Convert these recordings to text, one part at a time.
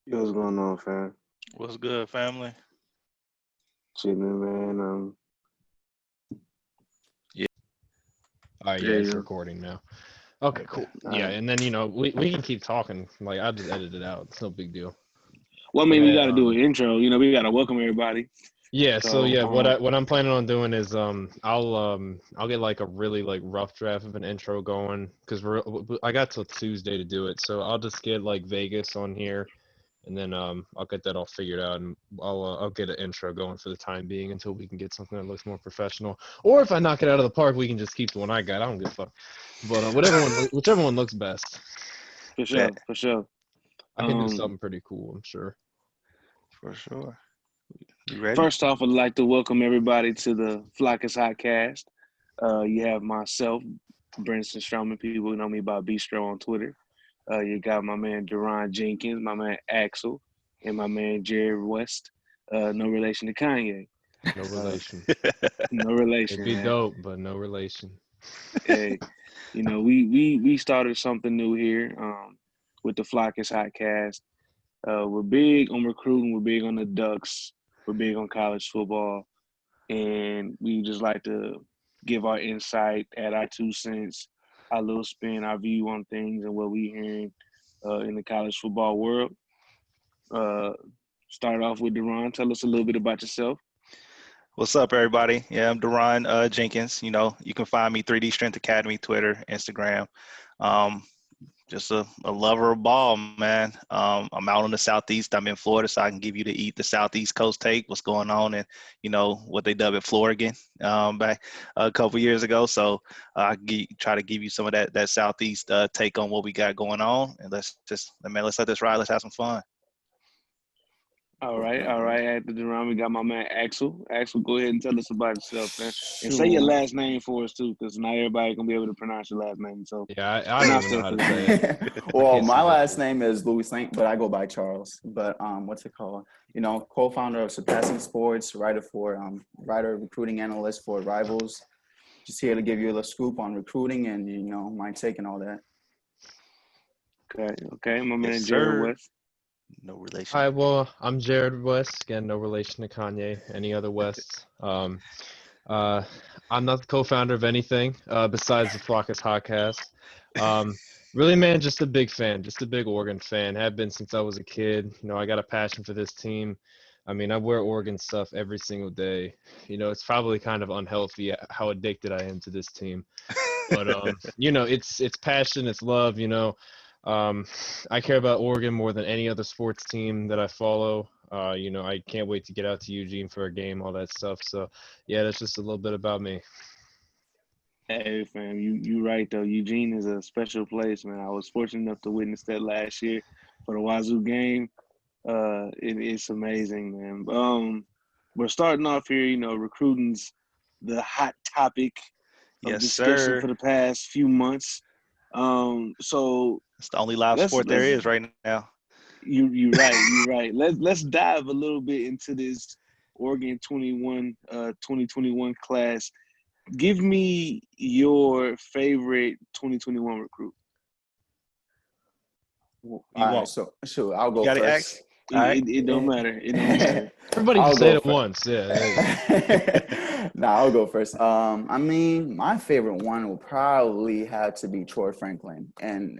Yo, what's going on, fam? What's good, family? Chilling, man. Yeah. Oh yeah, Yeah, it's yeah. recording now. Okay, cool. All Yeah, right. and then we can keep talking. Like I just edit it out. It's no big deal. Well, I But mean, we yeah, got to do an intro. We got to welcome everybody. yeah. So So, yeah, what I'm planning on doing is I'll get like a really like rough draft of an intro going because I got till Tuesday to do it. So I'll just get like Vegas on here, and then I'll get that all figured out, and I'll get an intro going for the time being until we can get something that looks more professional. Or if I knock it out of the park, we can just keep the one I got. I don't give a fuck. But whichever one looks best. for Bet sure, for sure. I can do Um, something pretty cool, I'm sure. for sure. You ready? First off, I'd like to welcome everybody to the HOTcast. You have myself, Brinson Strowman. People know me by Bistro on Twitter. You got my man Deron Jenkins, my man Axel, and my man Jared West. No relation to Kanye. No Uh, relation. no It'd relation, be man. dope, but no relation. Hey, we started something new here with the Flock is Hotcast. We're big on recruiting. We're big on the Ducks. We're big on college football, and we just like to give our insight, add our 2 cents, our little spin, our view on things, and what we hearing in the college football world. Uh, Start off with Deron. Tell us a little bit about yourself. What's up, everybody? Yeah, I'm Deron Jenkins. You can find me 3D Strength Academy, Twitter, Instagram. Um, just a lover of ball, man. I'm out on the Southeast. I'm in Florida, so I can give you the Southeast Coast take, what's going on, and what they dub at Florigan back a couple years ago. So try to give you some of that Southeast take on what we got going on, and let's let this ride. Let's have some fun. All right, all right. After Deron, we got my man Axel. Axel, go ahead and tell us about yourself, man. And say your Sure. last name for us too, because not everybody gonna be able to pronounce your last name. So Yeah, I don't pronounce even know that how for to us, say man. it. I Well, can't my say that last shit. name is Louis Saint, but I go by Charles. But what's it called? Co-founder of Surpassing Sports, writer, recruiting analyst for Rivals. Just here to give you a little scoop on recruiting and my take and all that. Okay, okay. My Yes, man Jared sir. West. No relation. Hi, well, I'm Jared West. Again, no relation to Kanye, any other Wests. Uh, I'm not the co-founder of anything besides the Flockus Hotcast. Really, man, just a big fan, just a big Oregon fan. Have been since I was a kid. I got a passion for this team. I mean, I wear Oregon stuff every single day. It's probably kind of unhealthy how addicted I am to this team. But it's passion, it's love. Um, I care about Oregon more than any other sports team that I follow. I can't wait to get out to Eugene for a game, all that stuff. So, yeah, that's just a little bit about me. Hey, fam, you right though. Eugene is a special place, man. I was fortunate enough to witness that last year for the Wazoo game. It's amazing, man. We're starting off here. Recruiting's the hot topic of Yes, discussion sir. for the past few months. So It's the only live let's sport there let's is right now. you right. Let's dive a little bit into this Oregon 2021 class. Give me your favorite 2021 recruit. All You right, won't. so sure, I'll You go got it, first. X? All right. It don't matter. It don't matter. Everybody can I'll say go it at first. once. Yeah, there you go. Nah, I'll go first. I mean, my favorite one will probably have to be Troy Franklin, and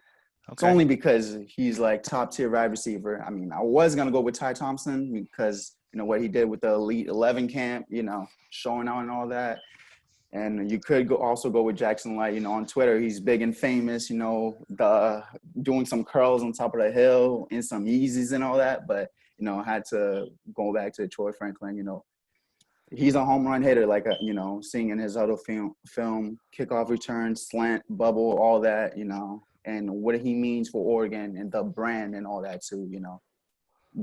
it's Okay. only because he's like top tier wide receiver. I mean, I was gonna go with Ty Thompson because what he did with the Elite 11 camp, showing out and all that. And you could also go with Jackson Light. On Twitter, he's big and famous. The doing some curls on top of the hill in some Yeezys and all that. But I had to go back to Troy Franklin. He's a home run hitter, like seeing in his other film, kickoff return, slant, bubble, all that. And what he means for Oregon and the brand and all that too.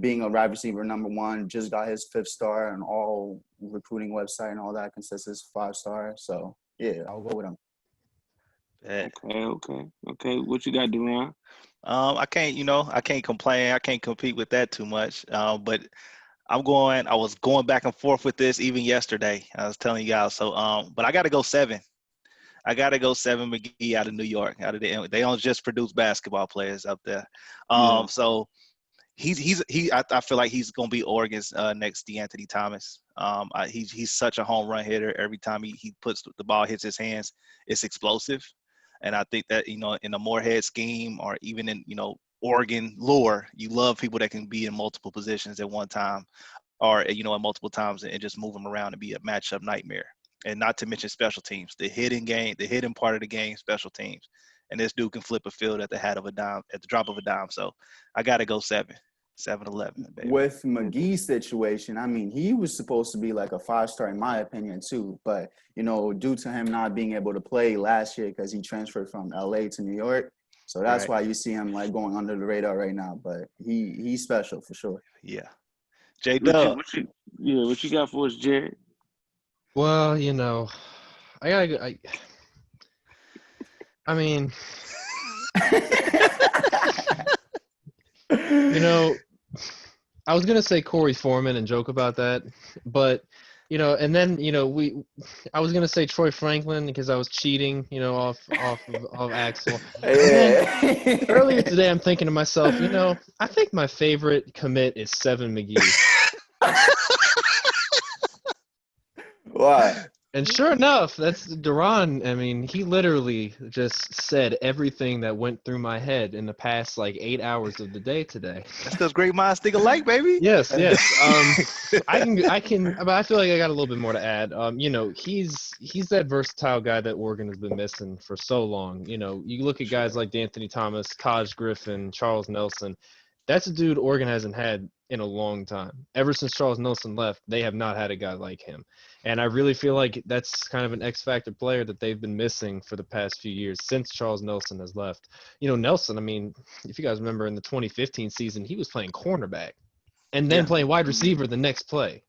Being a wide receiver number one, just got his 5th star on all recruiting website and all that consensus 5-star. So yeah, I'll go with him. Bet. Okay. What you got, Deron? I can't complain. I can't compete with that too much. But I was going back and forth with this even yesterday. I was telling you guys. So, but I got to go 7. I got to go 7 McGee out of New York. They don't just produce basketball players up there. Yeah. So I feel like he's gonna be Oregon's next DeAnthony Thomas. He's such a home run hitter. Every time he puts the ball hits his hands, it's explosive. And I think that, in a Moorhead scheme or even in, Oregon lore, you love people that can be in multiple positions at one time or, at multiple times and just move them around and be a matchup nightmare. And not to mention special teams, the hidden part of the game, special teams. And this dude can flip a field at the drop of a dime. So I got to go 7-11, baby. With McGee's situation, I mean, he was supposed to be like a 5-star in my opinion too. But, due to him not being able to play last year because he transferred from LA to New York. So that's why you see him like going under the radar right now. But he's special for sure. Yeah. J-Dub. What you got for us, Jared? Well, I mean, I was gonna say Corey Foreman and joke about that, but and then I was gonna say Troy Franklin because I was cheating, off of Axel. Yeah. Earlier today, I'm thinking to myself, I think my favorite commit is Seven McGee. Why? And sure enough, that's Duran. I mean, he literally just said everything that went through my head in the past 8 hours of the day today. That's because great minds think alike, baby. Yes. I can, but I feel like I got a little bit more to add. He's that versatile guy that Oregon has been missing for so long. You look at guys like D'Anthony Thomas, Taj Griffin, Charles Nelson. That's a dude Oregon hasn't had in a long time. Ever since Charles Nelson left, they have not had a guy like him. And I really feel like that's kind of an X-factor player that they've been missing for the past few years since Charles Nelson has left. Nelson, I mean, if you guys remember in the 2015 season, he was playing cornerback and then playing wide receiver the next play.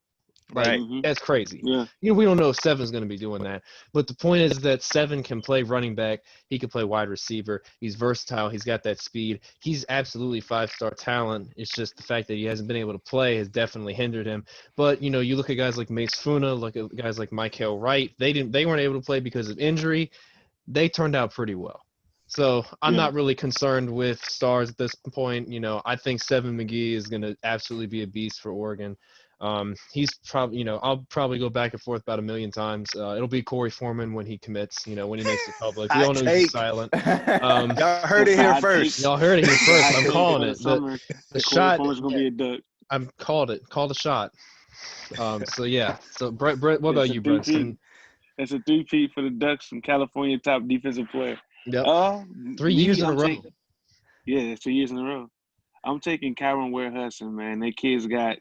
Right. That's crazy. Yeah. We don't know if Seven's going to be doing that. But the point is that Seven can play running back. He can play wide receiver. He's versatile. He's got that speed. He's absolutely 5-star talent. It's just the fact that he hasn't been able to play has definitely hindered him. But, you look at guys like Mace Funa, look at guys like Michael Wright. They weren't able to play because of injury. They turned out pretty well. So I'm not really concerned with stars at this point. I think Seven McGee is going to absolutely be a beast for Oregon. He's probably, I'll probably go back and forth about a million times. It'll be Corey Foreman when he commits, when he makes it public. We all know he's silent. Y'all heard it here first. Y'all heard it here first. I'm calling it. The shot is going to be a duck. I'm called it. Called a shot. So Brett, what about you, Brett? That's a 3-peat for the Ducks from California top defensive player. Yep. 3 years in a row. It's 2 years in a row. I'm taking Kyron Ware-Hudson, man. That kid's got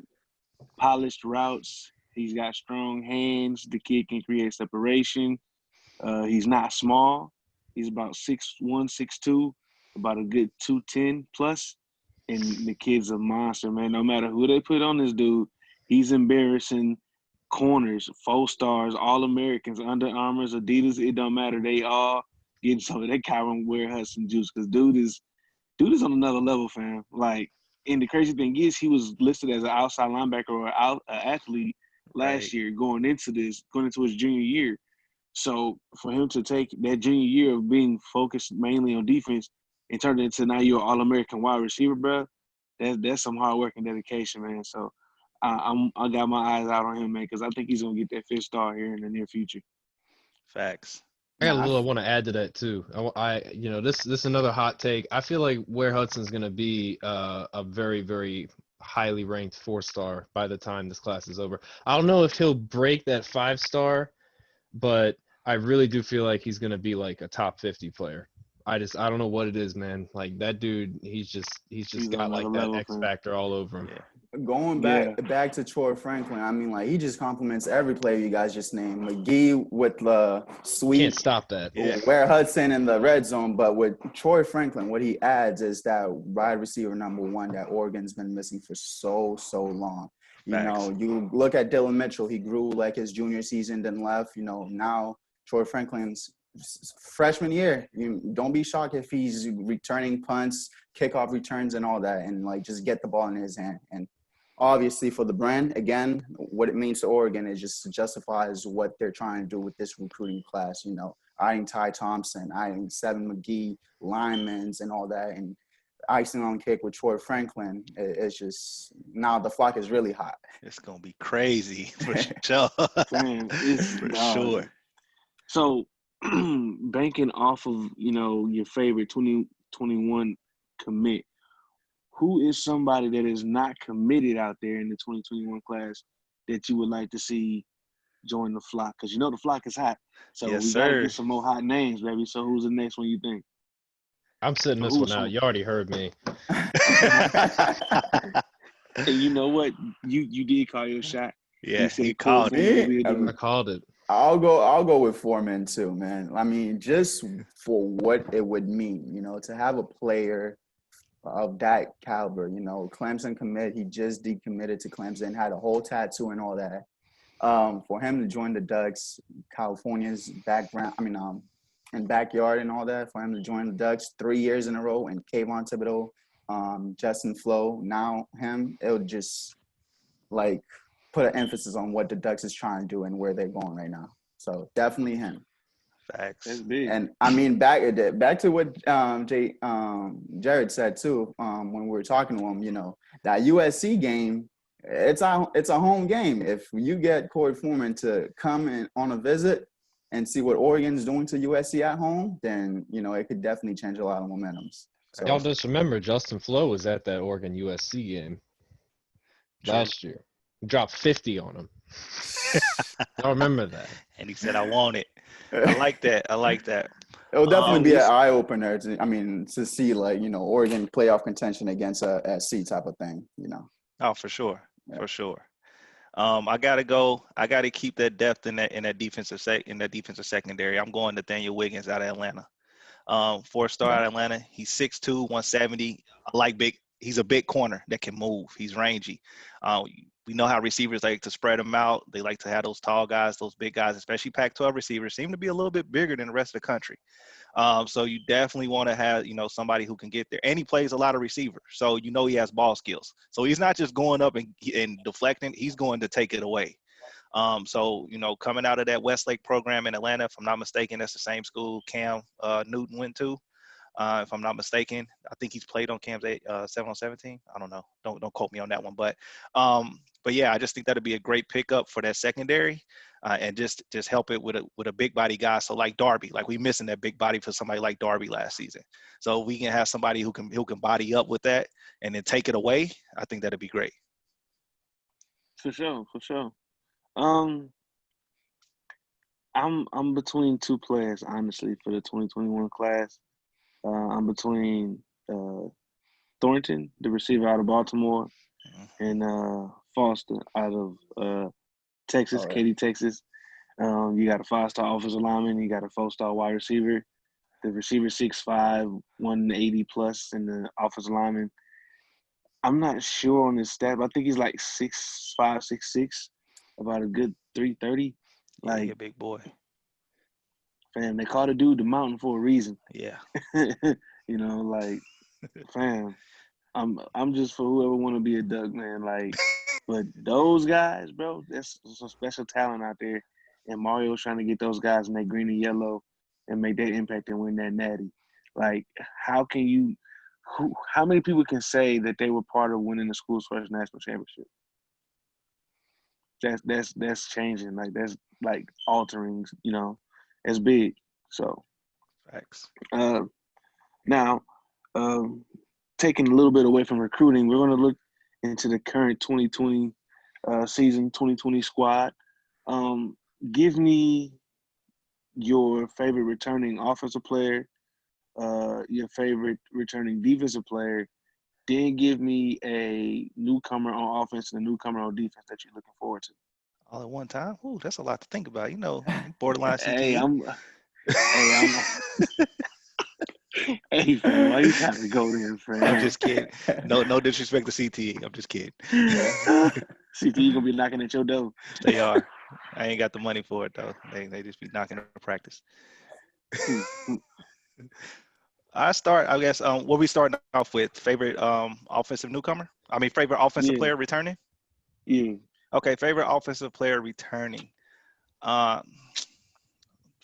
polished routes. He's got strong hands. The kid can create separation. He's not small. He's about 6'1", 6'2", about a good 210 plus. And the kid's a monster, man. No matter who they put on this dude, he's embarrassing corners, 4 stars, All-Americans, Under Armours, Adidas. It don't matter. They all getting some of that Kyron Ware-Hudson juice because dude is on another level, fam. And the crazy thing is, he was listed as an outside linebacker or an athlete last year going into his junior year. So for him to take that junior year of being focused mainly on defense and turn it into now you're an All-American wide receiver, bro, that's some hard work and dedication, man. So I got my eyes out on him, man, because I think he's going to get that 5th star here in the near future. Facts. I got a little I want to add to that too. This is another hot take. I feel like Ware Hudson's going to be a very, very highly ranked 4-star by the time this class is over. I don't know if he'll break that 5-star, but I really do feel like he's going to be like a top 50 player. I don't know what it is, man. Like that dude, he's just got like that X factor all over him. Yeah. Going back to Troy Franklin, I mean, like he just compliments every player you guys just named. McGee with the sweet, can't stop that. Yeah. Ware Hudson in the red zone, but with Troy Franklin, what he adds is that wide receiver number 1 that Oregon's been missing for so long. You look at Dylan Mitchell, he grew like his junior season, then left. Now Troy Franklin's freshman year, don't be shocked if he's returning punts, kickoff returns, and all that, and like just get the ball in his hand. And obviously for the brand, again, what it means to Oregon is just justifies what they're trying to do with this recruiting class. Adding Ty Thompson, adding Seven McGee, linemen, and all that. And icing on the cake with Troy Franklin, it's just now the flock is really hot. It's gonna be crazy for sure. Man, it's For dog. sure. So, banking off of your favorite 2021 commit, who is somebody that is not committed out there in the 2021 class that you would like to see join the flock? Because the flock is hot, so Yes, we got to sir. get some more hot names, baby. So who's the next one you think? I'm sitting So this one who's out. You already heard me. And you know what? You did call your shot. Yeah, said he Corey called it. Foreman will be a I dude. called it. I'll go with Foreman too, man. I mean, just for what it would mean, to have a player of that caliber, Clemson commit, he just decommitted to Clemson, had a whole tattoo and all that. For him to join the Ducks, California's background, and backyard and all that, for him to join the Ducks 3 years in a row, and Kayvon Thibodeau, Justin Flo, now him, it would just like put an emphasis on what the Ducks is trying to do and where they're going right now. So definitely him. Facts. That's big. And I mean, back to what Jared said too, when we were talking to him, that USC game, it's a home game. If you get Corey Foreman to come in on a visit and see what Oregon's doing to USC at home, then it could definitely change a lot of momentums. So Y'all just remember Justin Flo was at that Oregon USC game last year. He dropped 50 on him. Y'all remember that? And he said, "I want it." I like that. I like that. It'll definitely be an listen- eye opener to see Oregon playoff contention against a SC type of thing. Oh, for sure. Yeah. For sure. I gotta keep that depth in that defensive secondary. I'm going Nathaniel Wiggins out of Atlanta. 4-star out of Atlanta. He's 6'2", 170. I like big. He's a big corner that can move. He's rangy. We know how receivers like to spread them out. They like to have those tall guys, those big guys, especially Pac-12 receivers seem to be a little bit bigger than the rest of the country. So you definitely want to have, somebody who can get there. And he plays a lot of receiver. So he has ball skills. So he's not just going up and deflecting. He's going to take it away. Coming out of that Westlake program in Atlanta, if I'm not mistaken, that's the same school Cam Newton went to. If I'm not mistaken, I think he's played on Cam's 7-on-17. I don't know. Don't quote me on that one. But yeah, I just think that'd be a great pickup for that secondary, and just help it with a big body guy. So like Darby, like we missing that big body for somebody like Darby last season. So we can have somebody who can body up with that and then take it away. I think that'd be great. For sure. I'm between two players, honestly, for the 2021 class. I'm between Thornton, the receiver out of Baltimore, and Foster out of Texas, All right. Katy, Texas. You got a 5-star offensive lineman. You got a 4-star wide receiver. The receiver 6'5", 180 plus, and the offensive lineman. I'm not sure on his stat, but I think he's like 6'5", 6'6", about a good 330. Yeah, he a big boy. Fam, they call the dude the mountain for a reason. Yeah. Fam, I'm just for whoever want to be a Duck, man. But those guys, bro, there's some special talent out there. And Mario's trying to get those guys in that green and yellow and make that impact and win that natty. How many people can say that they were part of winning the school's first national championship? That's changing. That's altering, it's big. So Facts. now, taking a little bit away from recruiting, we're going to look into the current 2020 season, 2020 squad. Give me your favorite returning offensive player, your favorite returning defensive player, then give me a newcomer on offense and a newcomer on defense that you're looking forward to. All at one time? Ooh, that's a lot to think about. Borderline CTE. Hey, fam, why you trying to go there, fam? I'm just kidding. No disrespect to CTE. I'm just kidding. CTE gonna be knocking at your door. They are. I ain't got the money for it though. They just be knocking to practice. I guess. What we starting off with? Favorite offensive newcomer? Favorite offensive player returning? Yeah. Okay, favorite offensive player returning.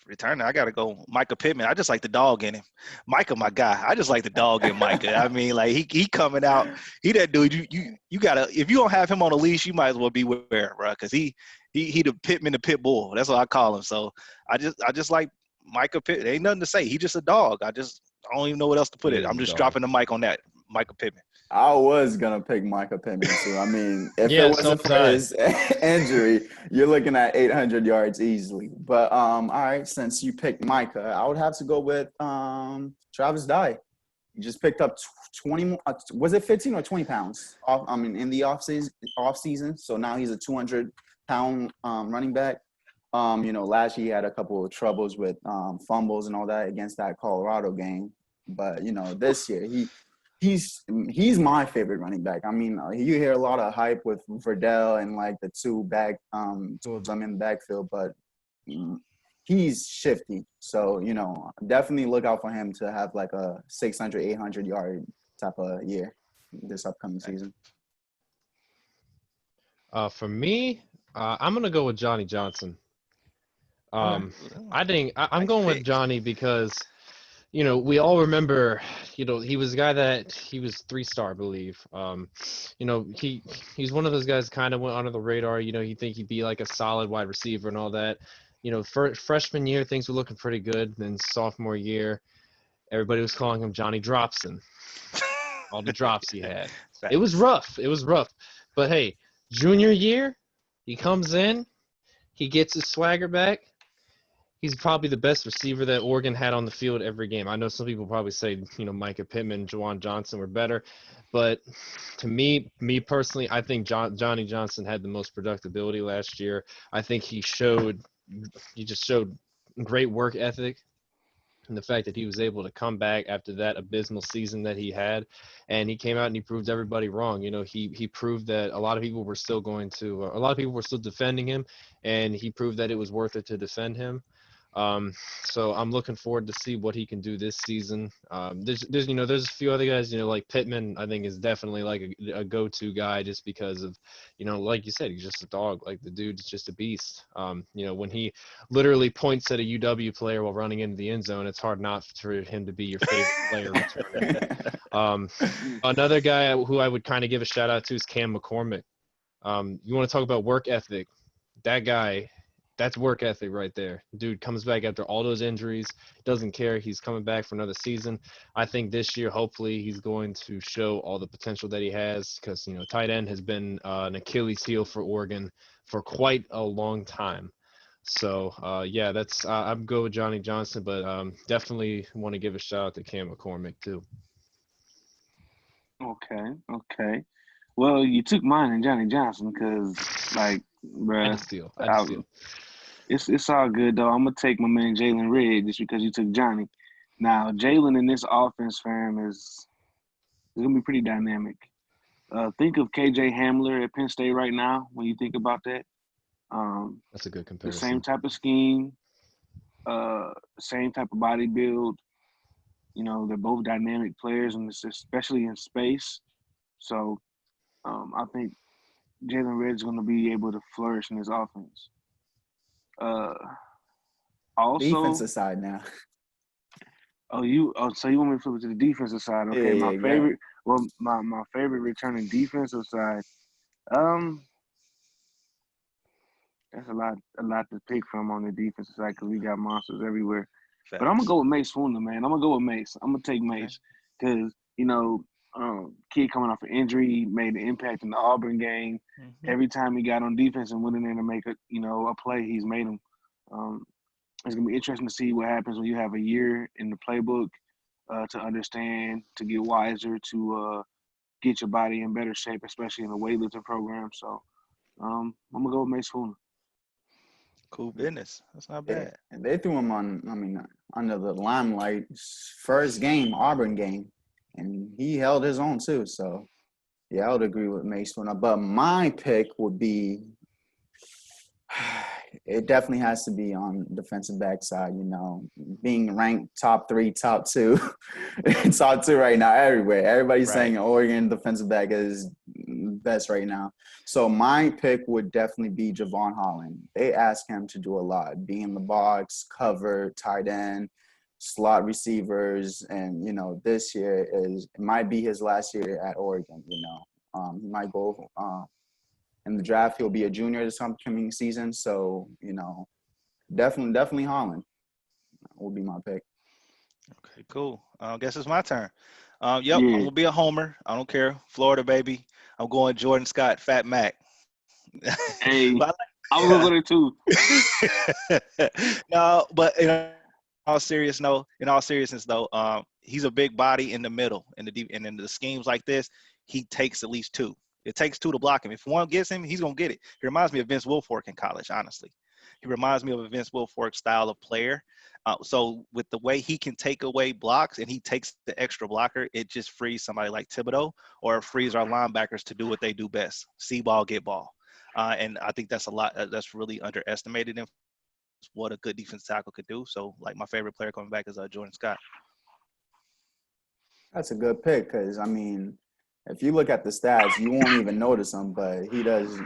returner, I gotta go Micah Pittman. I just like the dog in him. Micah, my guy. I just like the dog in Micah. I mean, like he coming out. He that dude. You gotta. If you don't have him on a leash, you might as well beware, bro. Because he the Pittman, the pit bull. That's what I call him. So I just like Micah Pittman. Ain't nothing to say. He just a dog. I don't even know what else to put He it. is I'm a just dog. dropping the mic on that. Micah Pittman. I was gonna pick Micah Pittman too. I mean, if Yeah, it wasn't so for was I. his injury, you're looking at 800 yards easily. But all right, since you picked Micah, I would have to go with Travis Dye. He just picked up 20. Was it 15 or 20 pounds? In the off season. So now he's a 200-pound running back. Last year he had a couple of troubles with fumbles and all that against that Colorado game. But this year he's my favorite running back. I mean, you hear a lot of hype with Verdell and like the two of them in the backfield, but he's shifty. So, definitely look out for him to have like a 600, 800 yard type of year this upcoming season. For me, I'm gonna go with Johnny Johnson. I'm going with Johnny because, we all remember, he was a guy that he was 3-star, I believe. He's one of those guys kind of went under the radar. You think he'd be like a solid wide receiver and all that. For freshman year, things were looking pretty good. Then sophomore year, everybody was calling him Johnny Dropson. All the drops he had. It was rough. But hey, junior year, he comes in, he gets his swagger back. He's probably the best receiver that Oregon had on the field every game. I know some people probably say, Micah Pittman, Juwan Johnson were better. But to me personally, I think Johnny Johnson had the most productivity last year. I think he just showed great work ethic. And the fact that he was able to come back after that abysmal season that he had, and he came out and he proved everybody wrong. He proved that a lot of people were still defending him, and he proved that it was worth it to defend him. So I'm looking forward to see what he can do this season. There's a few other guys, like Pittman, I think is definitely like a go-to guy just because of, like you said, he's just a dog. Like the dude's just a beast. When he literally points at a UW player while running into the end zone, it's hard not for him to be your favorite player returning. Another guy who I would kind of give a shout out to is Cam McCormick. You want to talk about work ethic? That guy, that's work ethic right there. Dude comes back after all those injuries, doesn't care. He's coming back for another season. I think this year, hopefully, he's going to show all the potential that he has because, tight end has been an Achilles heel for Oregon for quite a long time. So, I'm good with Johnny Johnson, but definitely want to give a shout out to Cam McCormick, too. Okay. Well, you took mine and Johnny Johnson because, like, bruh. I had to steal. It's all good though. I'm gonna take my man Jalen Red just because you took Johnny. Now Jalen in this offense, fam, is gonna be pretty dynamic. Think of KJ Hamler at Penn State right now when you think about that. That's a good The comparison. same type of scheme, same type of body build. They're both dynamic players, and especially in space. So I think Jalen Red's gonna be able to flourish in his offense. Also, defensive side now. so you want me to flip it to the defensive side? Okay, Yeah, my yeah, favorite. Well, my favorite returning defensive side. That's a lot to pick from on the defensive side because we got monsters everywhere. But I'm gonna go with Mace Funa, man. I'm gonna go with Mace. I'm gonna take Mace because kid coming off an injury made an impact in the Auburn game. Mm-hmm. Every time he got on defense and went in there to make a play, he's made them. It's gonna be interesting to see what happens when you have a year in the playbook to understand, to get wiser, to get your body in better shape, especially in the weightlifting program. So I'm gonna go with Mace Funa. Cool business. That's not bad. Yeah. And they threw him under the limelight. First game, Auburn game, and he held his own too. So yeah, I would agree with Mace Funa. But my pick would be. It definitely has to be on defensive back side, being ranked top 3, top 2, top 2 right now everywhere. Everybody's saying Oregon defensive back is best right now. So my pick would definitely be Javon Holland. They ask him to do a lot, be in the box, cover, tight end, slot receivers, and this year it might be his last year at Oregon. He might go in the draft. He'll be a junior this upcoming season. So definitely Holland will be my pick. Okay, cool. I guess it's my turn. Yep, Yeah. I'm gonna be a homer. I don't care. Florida, baby. I'm going Jordan Scott, Fat Mac. Hey, But I was gonna go there too. no, but in all seriousness though, he's a big body in the middle, and in the schemes like this, he takes at least two. It takes two to block him. If one gets him, he's gonna get it. He reminds me of Vince Wilfork in college, honestly. He reminds me of a Vince Wilfork style of player. So with the way he can take away blocks and he takes the extra blocker, it just frees somebody like Thibodeau, or it frees our linebackers to do what they do best: see ball, get ball. And I think that's a lot. That's really underestimated in what a good defense tackle could do. So, like, my favorite player coming back is Jordan Scott. That's a good pick because, if you look at the stats, you won't even notice him, but he does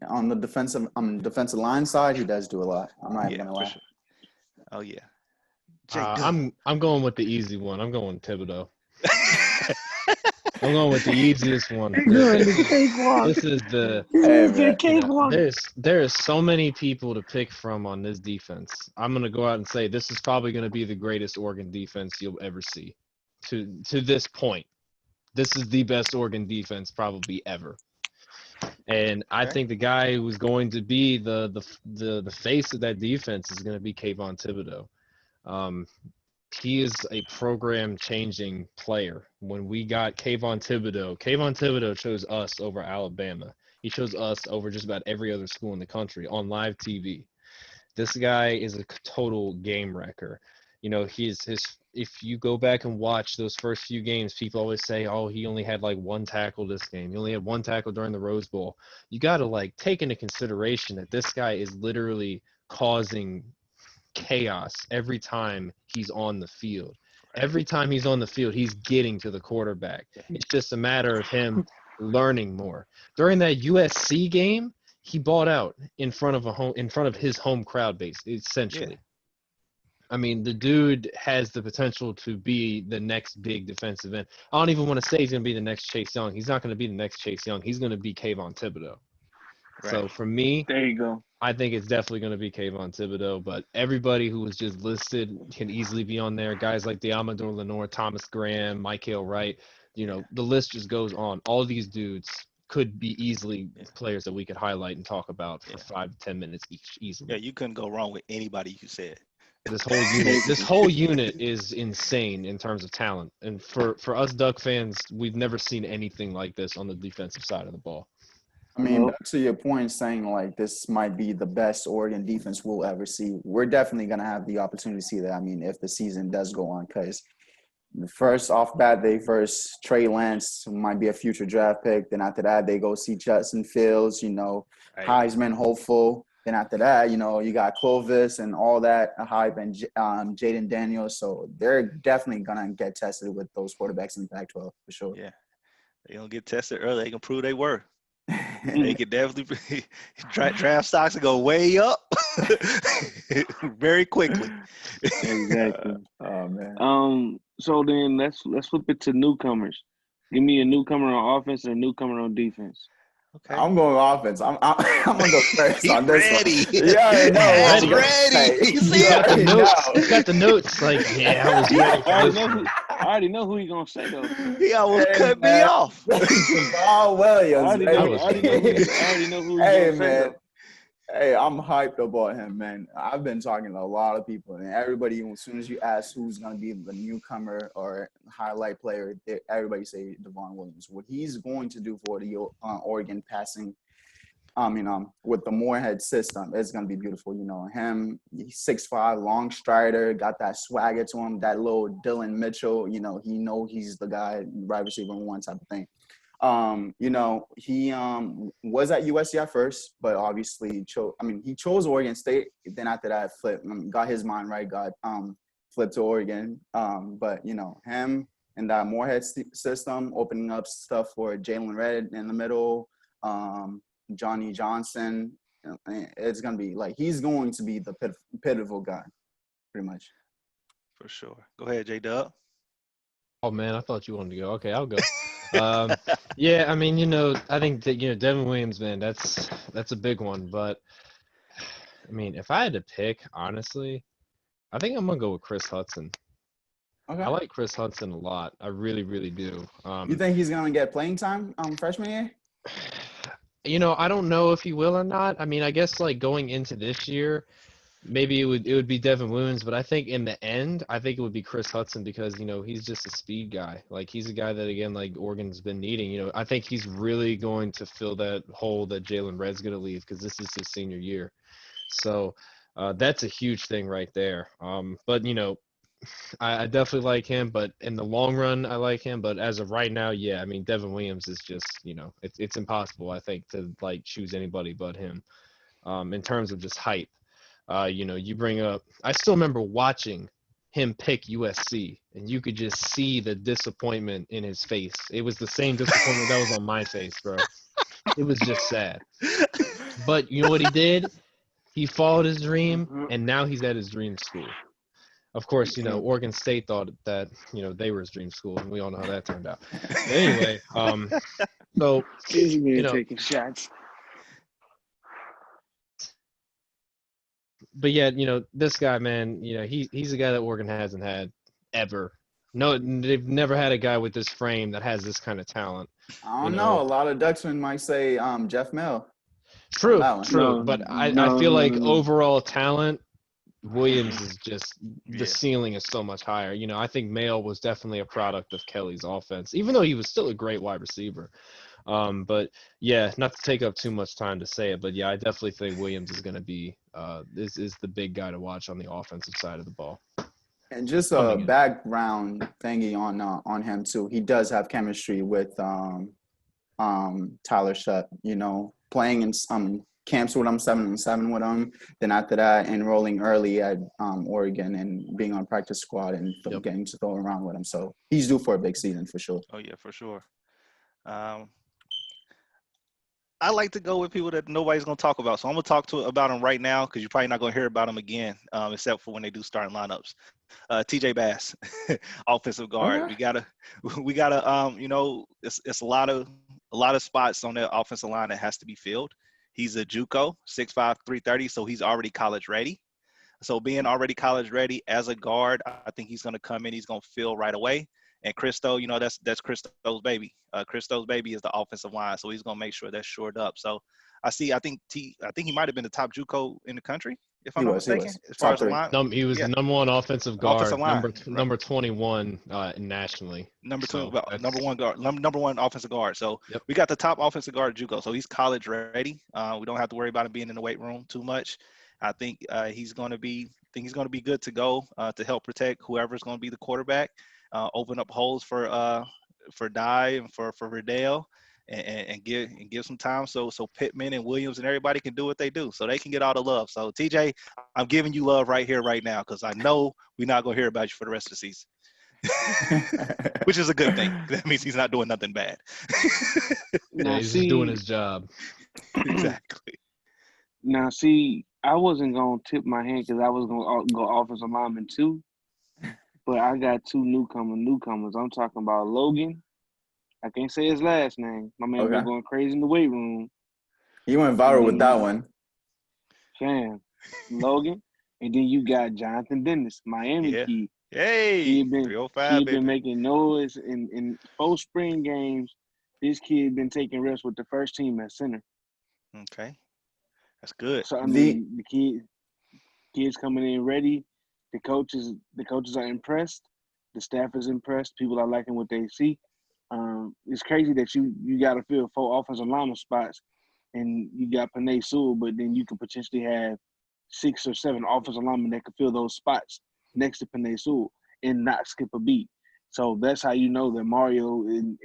on the defensive line side. He does do a lot. I'm not even gonna lie. Sure. Oh yeah. I'm going with the easy one. I'm going Thibodeau. I'm going with the easiest one. This is the cakewalk. There is so many people to pick from on this defense. I'm gonna go out and say this is probably gonna be the greatest Oregon defense you'll ever see. To this point, this is the best Oregon defense probably ever. And I think the guy who's going to be the face of that defense is going to be Kayvon Thibodeau. He is a program-changing player. When we got Kayvon Thibodeau chose us over Alabama. He chose us over just about every other school in the country on live TV. This guy is a total game wrecker. If you go back and watch those first few games, people always say, oh, he only had like one tackle this game. He only had one tackle during the Rose Bowl. You got to take into consideration that this guy is literally causing chaos every time he's on the field. Every time he's on the field, he's getting to the quarterback. It's just a matter of him learning more. During that USC game, he balled out in front of his home crowd base, essentially. Yeah. The dude has the potential to be the next big defensive end. I don't even want to say he's going to be the next Chase Young. He's not going to be the next Chase Young. He's going to be Kayvon Thibodeau. Right. So for me, there you go. I think it's definitely going to be Kayvon Thibodeau, but everybody who was just listed can easily be on there. Guys like Deommodore Lenoir, Thomas Graham, Mykael Wright, the list just goes on. All these dudes could be easily players that we could highlight and talk about for 5 to 10 minutes each easily. Yeah, you couldn't go wrong with anybody you said. This whole unit is insane in terms of talent. And for us Duck fans, we've never seen anything like this on the defensive side of the ball. To your point, saying this might be the best Oregon defense we'll ever see, we're definitely going to have the opportunity to see that. if the season does go on, because first off bat, they first Trey Lance, who might be a future draft pick. Then after that, they go see Justin Fields, Heisman hopeful. Then after that, you got Clovis and all that hype and Jaden Daniels. So they're definitely going to get tested with those quarterbacks in the Pac-12 for sure. Yeah, they're going to get tested early. They can prove they worth. They could definitely draft stocks and go way up very quickly. Exactly. Oh man. So then let's flip it to newcomers. Give me a newcomer on offense and a newcomer on defense. Okay. I'm going offense. I'm gonna go first on this ready. One. Yeah, no, ready. He's got the notes. I was ready. I already know who he's gonna say though. He almost cut me off. Jamal Williams. I already know who he's gonna say though. Hey, I'm hyped about him, man. I've been talking to a lot of people, and everybody, as soon as you ask who's going to be the newcomer or highlight player, everybody say Devon Williams. What he's going to do for the Oregon passing, with the Moorhead system, it's going to be beautiful. Him, he's 6'5", long strider, got that swagger to him, that little Dylan Mitchell. He he's the guy, right receiver one type of thing. He was at USC at first, but obviously he chose Oregon State. Then after that, got his mind right, flipped to Oregon. But him and that Moorhead system, opening up stuff for Jalen Redd in the middle, Johnny Johnson. It's gonna be like he's going to be the pivotal guy, pretty much. For sure. Go ahead, J Dub. Oh man, I thought you wanted to go. Okay, I'll go. Yeah, I mean, I think that Devin Williams, man, that's a big one. But I mean, if I had to pick, honestly, I think I'm gonna go with Chris Hudson. Okay. I like Chris Hudson a lot. I really, really do. You think he's gonna get playing time freshman year? I don't know if he will or not. I mean, I guess like going into this year, maybe it would be Devin Williams, but I think in the end, I think it would be Chris Hudson because he's just a speed guy. Like he's a guy that again like Oregon's been needing. I think he's really going to fill that hole that Jalen Red's going to leave because this is his senior year. So that's a huge thing right there. But I definitely like him, but in the long run, I like him. But as of right now, yeah, I mean, Devin Williams is just, it's impossible, I think, to like choose anybody but him. In terms of just hype, you bring up. I still remember watching him pick USC, and you could just see the disappointment in his face. It was the same disappointment that was on my face, bro. It was just sad. But you know what he did? He followed his dream, and now he's at his dream school. Of course, Oregon State thought that, they were his dream school, and we all know how that turned out. But anyway, so, taking shots. But yeah, this guy, man, he's a guy that Oregon hasn't had ever. No, they've never had a guy with this frame that has this kind of talent. I don't know. A lot of Ducksmen might say Jeff Mill. True. No, but I feel like overall talent, Williams is just the ceiling is so much higher. I think Mail was definitely a product of Kelly's offense, even though he was still a great wide receiver. But yeah, not to take up too much time to say it, but yeah, I definitely think Williams is going to be is the big guy to watch on the offensive side of the ball. And just a background thingy on him too. He does have chemistry with Tyler Shutt. Playing in some camps with him, 7-on-7 with him. Then after that, enrolling early at Oregon and being on practice squad and getting to throw around with him. So he's due for a big season for sure. Oh yeah, for sure. I like to go with people that nobody's going to talk about. So I'm going to talk about them right now because you're probably not going to hear about them again, except for when they do starting lineups. TJ Bass, offensive guard. Okay. We gotta, it's a lot of spots on that offensive line that has to be filled. He's a JUCO, 6'5", 330, so he's already college ready. So being already college ready as a guard, I think he's going to come in. He's going to fill right away. And Christo, that's Christo's baby. Christo's baby is the offensive line, so he's gonna make sure that's shored up. So I think he might have been the top JUCO in the country, if I'm not mistaken. As far as the line, he was the number one offensive guard, number 21 nationally. Number one guard, number one offensive guard. So we got the top offensive guard at JUCO. So he's college ready. We don't have to worry about him being in the weight room too much. I think he's gonna be good to go to help protect whoever's gonna be the quarterback. Open up holes for Dye and for Riddell and give some time so Pittman and Williams and everybody can do what they do so they can get all the love. So TJ, I'm giving you love right here, right now, because I know we're not gonna hear about you for the rest of the season. Which is a good thing. That means he's not doing nothing bad. Yeah, he's just doing his job. Exactly. Now, see, I wasn't gonna tip my hand because I was gonna go offensive lineman too. But I got two newcomers. I'm talking about Logan. I can't say his last name. My man been going crazy in the weight room. He went viral with that one. Fam, Logan. And then you got Jonathan Dennis, Miami kid. Hey, he been been making noise in 4 spring games. This kid been taking reps with the first team at center. Okay. That's good. So, I mean, the kids coming in ready. The coaches are impressed. The staff is impressed. People are liking what they see. It's crazy that you got to fill 4 offensive lineman spots, and you got Panay Sewell, but then you could potentially have 6 or 7 offensive linemen that could fill those spots next to Panay Sewell and not skip a beat. So that's how you know that Mario and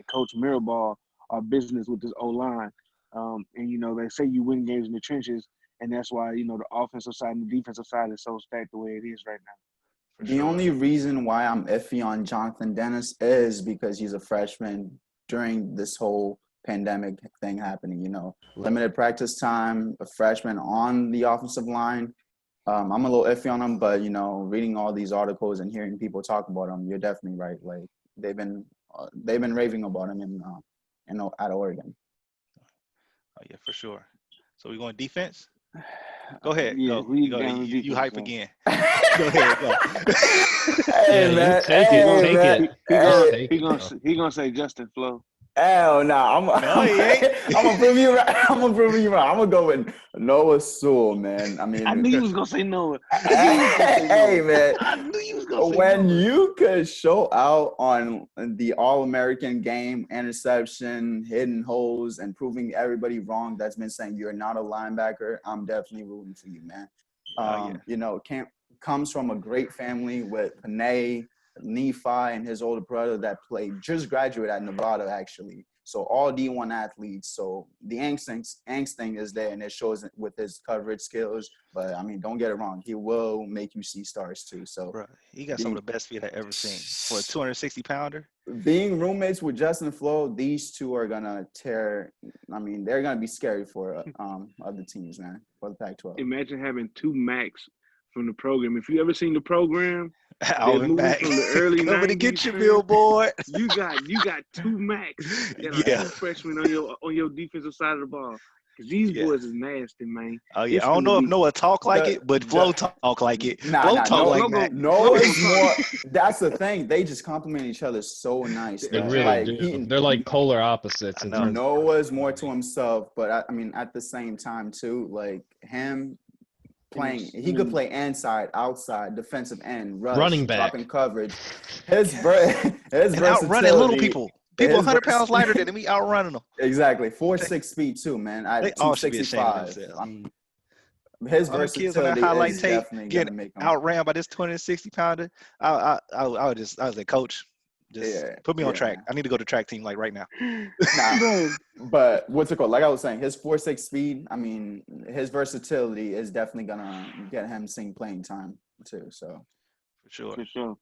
Coach Mirabal are business with this O-line. And they say you win games in the trenches. And that's why, the offensive side and the defensive side is so stacked the way it is right now. The only reason why I'm iffy on Jonathan Dennis is because he's a freshman during this whole pandemic thing happening. Limited practice time, a freshman on the offensive line. I'm a little iffy on him, but reading all these articles and hearing people talk about him, you're definitely right. Like they've been raving about him at Oregon. Oh yeah, for sure. So we going defense? Go ahead. Yeah, Go. we Go. down to You defense, hype man. again. Go ahead. Go. Hey Yeah, man, take it, hey, take man. it. He Just gonna take he it, gonna though. he gonna say Justin Flo. Hell no, No, he ain't. I'm gonna prove you right. I'm gonna prove you wrong. I'm gonna go with Noah Sewell, man. I I mean, knew you was gonna say Noah. I knew you was gonna say hey Noah. man, I knew you was gonna say when Noah. you could show out on the All-American game, interception, hidden holes, and proving everybody wrong that's been saying you're not a linebacker, I'm definitely rooting for you, man. Oh yeah. Comes from a great family with Panay, Nephi, and his older brother that just graduated at Nevada, actually. So all D1 athletes. So the angst thing is there, and it shows with his coverage skills. But I mean, don't get it wrong. He will make you see stars too. So Bro, he got some of the best feet I ever seen for a 260-pounder. being roommates with Justin Flo, these two are gonna tear. I mean, they're gonna be scary for other teams, man, for the Pac-12. Imagine having two Macs from the program. If you ever seen the program, they're Alvin moving back. from the early Coming to 90s. get you, man. Billboard. You got two Macs that are Yeah. true freshmen on your defensive side of the ball. Cause these Yeah. boys is nasty, man. Oh yeah. It's I don't know if finna be- Noah talk like The- it, but the- Flo talk like it. Nah, Flo nah, talk no, like Flo that. gon- Noah's Flo more. That's the thing. They just compliment each other so nice. They man. really Like do. They're like polar opposites I in know. terms of Noah's more to personality. himself, but I mean, at the same time too, like him playing, he could play inside, outside, defensive end, rush, Running back. dropping coverage. His his And outrunning little versatility. people. People his 100 vers- pounds lighter than me outrunning them. Exactly, 4'6" speed too, man. They At all should be ashamed of 265. themselves. I mean, his All them kids on that versatility highlight is tape definitely gonna getting make him. outran by this 260-pounder. I was like, Coach, just put me on track. man. I need to go to track team like right now. Nah, Bro, but what's it called? Like I was saying, his 4'6" speed. I mean, his versatility is definitely gonna get him seeing playing time too. So For sure. for sure.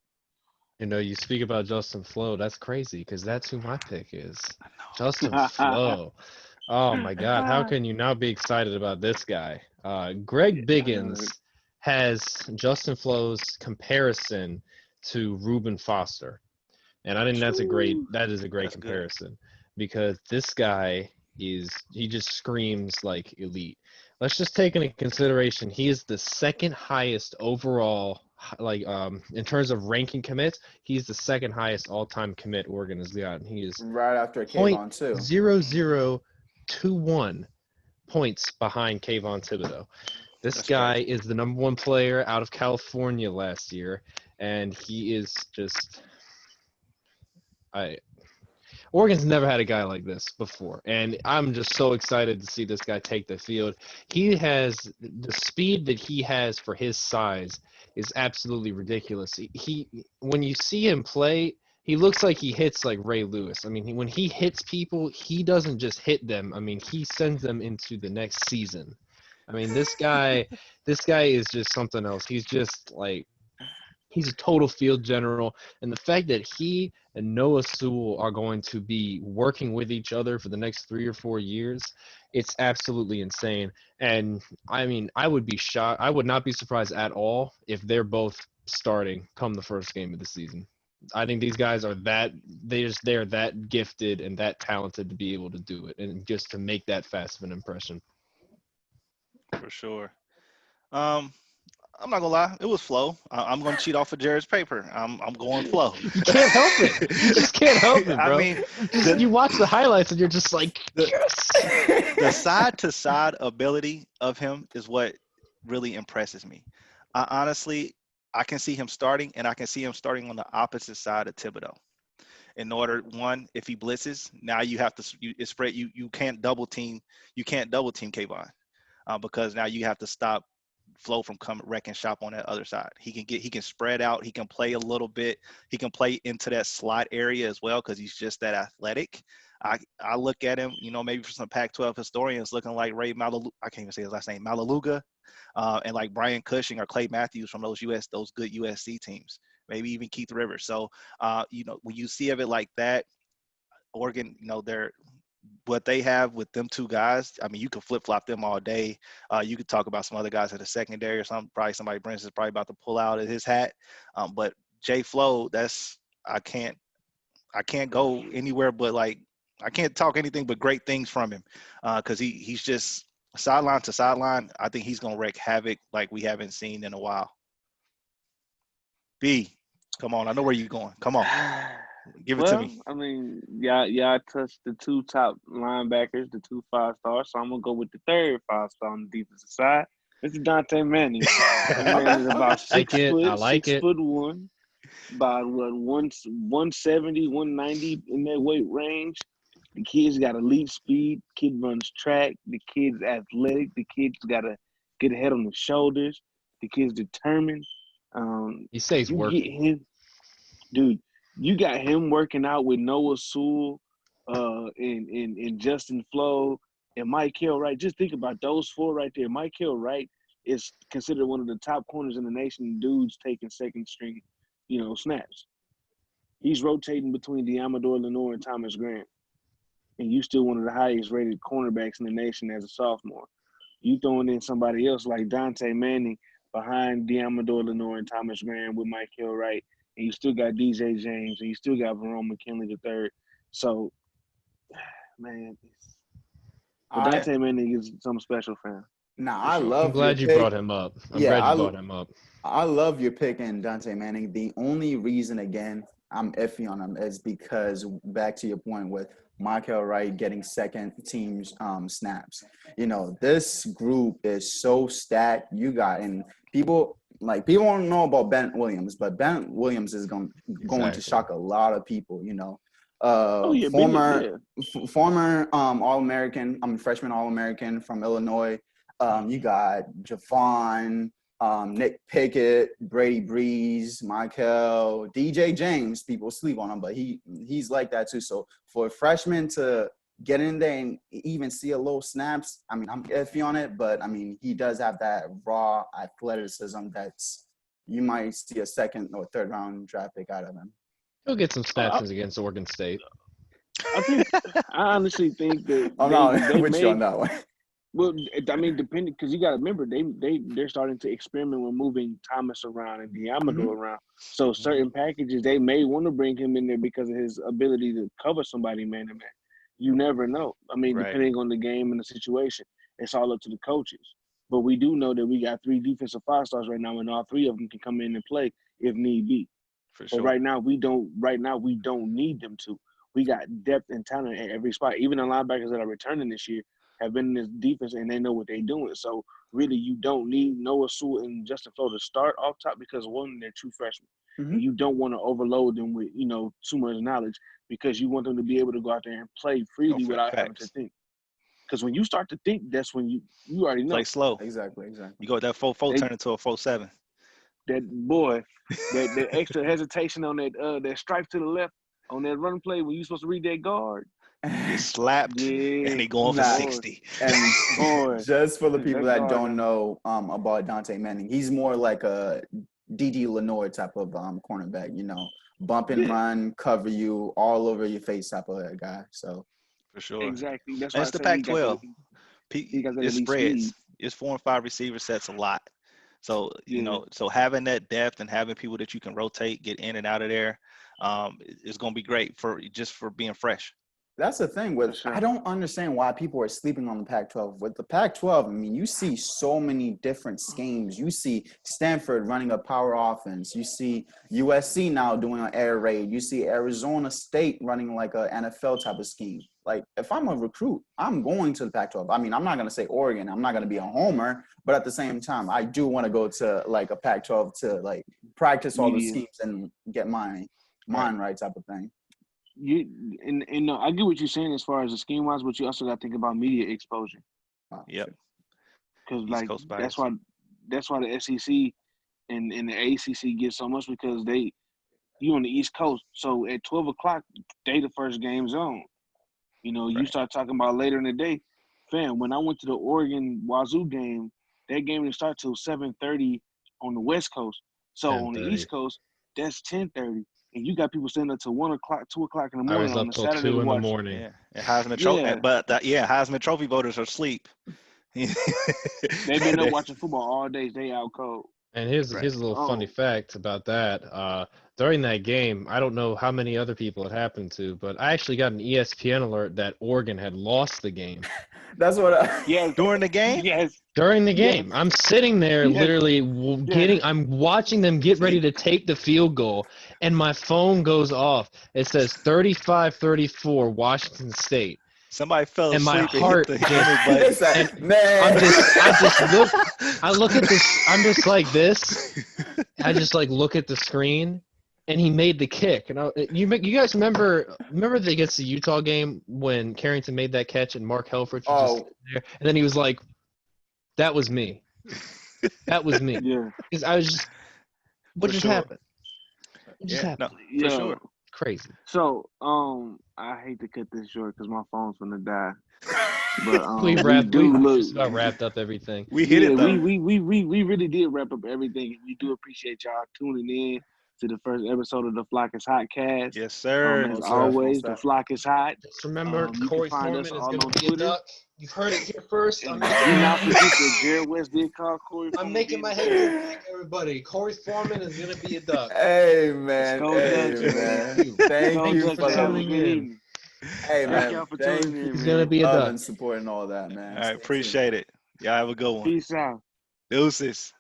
You speak about Justin Flo. That's crazy because that's who my pick is. I know. Justin Flo. Oh my God, how can you not be excited about this guy? Greg Biggins has Justin Flo's comparison to Reuben Foster, and I think that is a great That's good. comparison because this guy he just screams like elite. Let's just take into consideration he is the second highest overall, in terms of ranking commits, he's the second highest all-time commit Oregon has gotten. He is right after Kayvon too. 0.0021 points behind Kayvon Thibodeau. This That's guy crazy. is the number one player out of California last year, and he is just Oregon's never had a guy like this before, and I'm just so excited to see this guy take the field. He has the speed that he has for his size is absolutely ridiculous. When you see him play, he looks like he hits like Ray Lewis. I mean, when he hits people, he doesn't just hit them. I mean, he sends them into the next season. I mean, this guy is just something else. He's just like he's a total field general, and the fact that he and Noah Sewell are going to be working with each other for the next 3 or 4 years, it's absolutely insane. And I mean, I would be shocked. I would not be surprised at all if they're both starting come the first game of the season. I think they're that gifted and that talented to be able to do it and just to make that fast of an impression. For sure. I'm not gonna lie, it was Flo. I'm gonna cheat off of Jared's paper. I'm going Flo. You can't help it. You just can't help it, bro. I mean, You watch the highlights and you're just like, yes. The side-to-side ability of him is what really impresses me. Honestly, I can see him starting, and I can see him starting on the opposite side of Thibodeau. In order, one, if he blitzes, now you have to spread. You can't double team. You can't double team Kayvon because now you have to stop Flo from coming wrecking shop on that other side. He can spread out. He can play a little bit. He can play into that slot area as well because he's just that athletic. I look at him, maybe for some Pac-12 historians, looking like Ray Malaluga. I can't even say his last name, Malaluga, and like Brian Cushing or Clay Matthews from those good USC teams. Maybe even Keith Rivers. So, when you see of it like that, Oregon, what they have with them two guys, I mean, you could flip flop them all day. You could talk about some other guys in the secondary or something. Probably somebody Brent is probably about to pull out of his hat. But Jay Flo, I can't go anywhere but like I can't talk anything but great things from him because he's just sideline to sideline. I think he's gonna wreak havoc like we haven't seen in a while. B, come on, I know where you're going. Come on, give it to Well, me. I mean, y'all touched the two top linebackers, the two 5 stars. So I'm gonna go with the third 5 star on the defensive side. Mr. Dante Manning. That man is about Like six it. I foot, like six it. foot one, about what 170, 190 in that weight range. The kid's got elite speed. Kid runs track. The kid's athletic. The kid's got a good head on his shoulders. The kid's determined. He stays You get working. him, dude. You got him working out with Noah Sewell, and Justin Flo and Mike Hill, right? Just think about those four right there. Mike Hill, right, is considered one of the top corners in the nation. Dudes taking second string, snaps. He's rotating between Diamador Lenore and Thomas Grant, and you still one of the highest rated cornerbacks in the nation as a sophomore. You throwing in somebody else like Dante Manning behind Diamador Lenore and Thomas Graham with Mike Hill, right? And you still got DJ James, and you still got Verone McKinley the third. So, man, but I Dante Manning is something special for him. Now For I sure. I'm love your glad you pick. brought him up. I'm Yeah, glad you brought him up. I love your pick in Dante Manning. The only reason, again, I'm iffy on him is because back to your point with Michael Wright getting second team snaps. This group is so stacked. You got and people don't know about Ben Williams, but Ben Williams is going to Exactly. shock a lot of people. Oh yeah, Former yeah. former All American, freshman All American from Illinois. You got Javon, Nick Pickett, Brady Breeze, Michael, DJ James. People sleep on him, but he's like that too. So for a freshman to get in there and even see a little snaps, I mean, I'm iffy on it, but I mean, he does have that raw athleticism that's you might see a second or third round draft pick out of him. He'll get some I, snaps against Oregon State. I honestly think that I'm not they with you on may. that one. Well, I mean, depending because you got to remember they're starting to experiment with moving Thomas around and Mm-hmm. Diamador around. So certain packages they may want to bring him in there because of his ability to cover somebody man to man. You never know. I mean, Right, depending on the game and the situation, it's all up to the coaches. But we do know that we got 3 defensive 5 stars right now, and all three of them can come in and play if need be. for But sure. right now we don't. Right now we don't need them to. We got depth and talent at every spot. Even the linebackers that are returning this year have been in this defense and they know what they're doing. So really, you don't need Noah Sewell and Justin Flo to start off top because one, they're true freshmen, Mm-hmm. and you don't want to overload them with too much knowledge because you want them to be able to go out there and play No, freely without having to facts. think. Because when you start to think, that's when you already know Play slow. Exactly. You go that 4-4 they turn into a 4-7. that boy that extra hesitation on that stripe to the left on that run play when you supposed to read that guard. Get slapped and Yeah, he going for Nah. 60. And boy, just for the people that that guard. don't know about Dante Manning, he's more like a DD Lenore type of cornerback. Bump and Yeah, run, cover you all over your face type of guy. So For sure. exactly. That's And why I it's the say Pac-12. he got that It elite spreads. speed. It's 4 and 5 receiver sets a lot. So Yeah, so having that depth and having people that you can rotate, get in and out of there, is going to be great for being fresh. that's the thing for with I sure. don't understand why people are sleeping on the Pac-12. With the Pac-12, I mean, you see so many different schemes. You see Stanford running a power offense. You see USC now doing an air raid. You see Arizona State running like a NFL type of scheme. Like if I'm a recruit, I'm going to the Pac-12. I mean, I'm not going to say Oregon. I'm not going to be a homer, but at the same time, I do want to go to like a Pac-12 to like practice all the Yeah, schemes and get mine Right. right type of thing. and I get what you're saying as far as the scheme wise, but you also got to think about media exposure Yep. because East like Coast that's bias. why the SEC and the ACC get so much because you on the East Coast, so at 12 o'clock they the first game's on. You Right. start talking about later in the day. Fam, when I went to the Oregon Wazoo game, that game didn't start till 7:30 on the West Coast. So on the 10:30. East Coast, that's 10:30. and you got people staying up till 1 o'clock, 2 o'clock in the I morning was on up a till Saturday 2 to in the watch. morning. Yeah, and Heisman Yeah. Trophy, but Heisman Trophy voters are asleep. They've been up watching football all day. They out cold. And here's Right. a little funny fact about that. During that game, I don't know how many other people it happened to, but I actually got an ESPN alert that Oregon had lost the game. That's what Yes. During the game? Yes. During the game, Yes. I'm sitting there Yes. literally Yes. I'm watching them get ready to take the field goal, and my phone goes off. It says 35-34 Washington State. Somebody fell And my asleep and hit heart the just- enter button. It's like, And man. I look at this, I'm just like this. I just like look at the screen, and he made the kick. And you guys remember against the Utah game when Carrington made that catch and Mark Helfrich was just there, and then he was like, "That was me. That was me." Yeah. Because I was just, what For just sure. happened? What just Yeah, happened? no, for sure. Crazy. So, I hate to cut this short because my phone's gonna die. But We just about wrapped up everything. We hit it though. we really did wrap up everything. We do appreciate y'all tuning in to the first episode of the Flock is HOTcast. Yes, sir. As Most always, definitely. the Flock is hot. Just remember, You Corey can find Foreman us is all going on to be Twitter. a duck. You've heard it here first. And do not forget that Jared West did call Corey. I'm making my head go back, everybody. Corey Foreman is going to be a duck. Hey, man. Go Hey, Ducks, man. man. Thank Go you Ducks, for have a tuning good in. evening. Hey, Thank man. y'all for Thank tuning in, you He's man. going to be a love duck. and supporting all that, man. All right, Stay tuned. appreciate it. Y'all have a good one. Peace out. Deuces.